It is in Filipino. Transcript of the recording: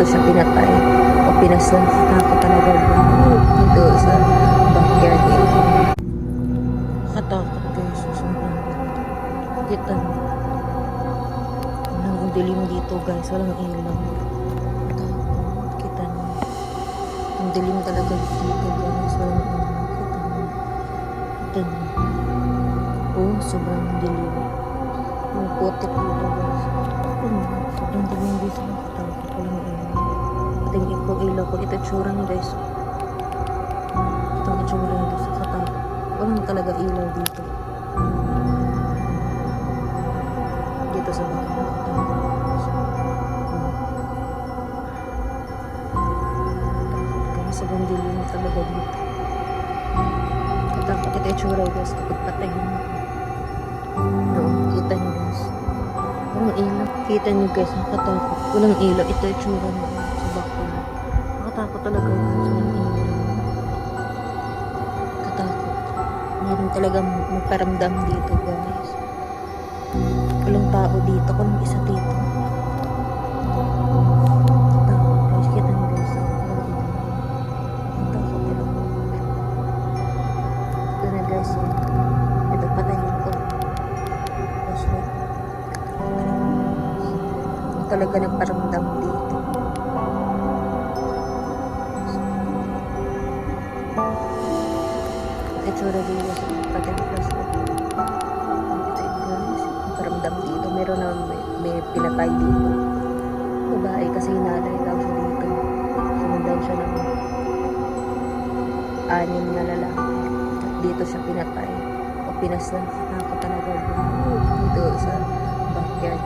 siya pinatay o pinaslan. Takot talaga dito sa backyard ito. Katakot guys. Kita mo. Ang dilim dito guys. Walang ilaw. Katakot. Kita mo. Ang dilim talaga dito guys. Walang ilaw. Kita mo. Kita mo. Oh, sobrang dilim. Ang putik dito guys. Sobrang dilim dito. Katakot. Walang ilaw. Tingin ko ilaw ko. Ito tsura niya guys. Ito tsura niya guys. Katakot. Walang talaga ilaw dito. Dito sa baka. Sobrang dilim talaga dito. Katakot. Ito tsura guys. Kapag patayin mo. Noon, kita niyo guys. Walang ilaw. Kita niyo guys. Nakatakot. Walang ilaw. Ito tsura niya sa baka. Nakatakot talaga guys. Walang ilaw. Meron talagang magparamdam dito guys. Walang tao dito. Walang isa dito. Takot guys. Kita nyo guys. Takot talaga. Ito na guys. Ito patayin ko. Flashlight. Talaga nagparamdam dito. Itsura dito sa patay flashlight. Ito guys, paramdam dito. Meron na may pinatay dito. Babae kasi hinalay daw siya dito. Sinundan siya ng 6 na lalaki. At dito siya pinatay. O pinaslan. Takot talaga dito sa backyard.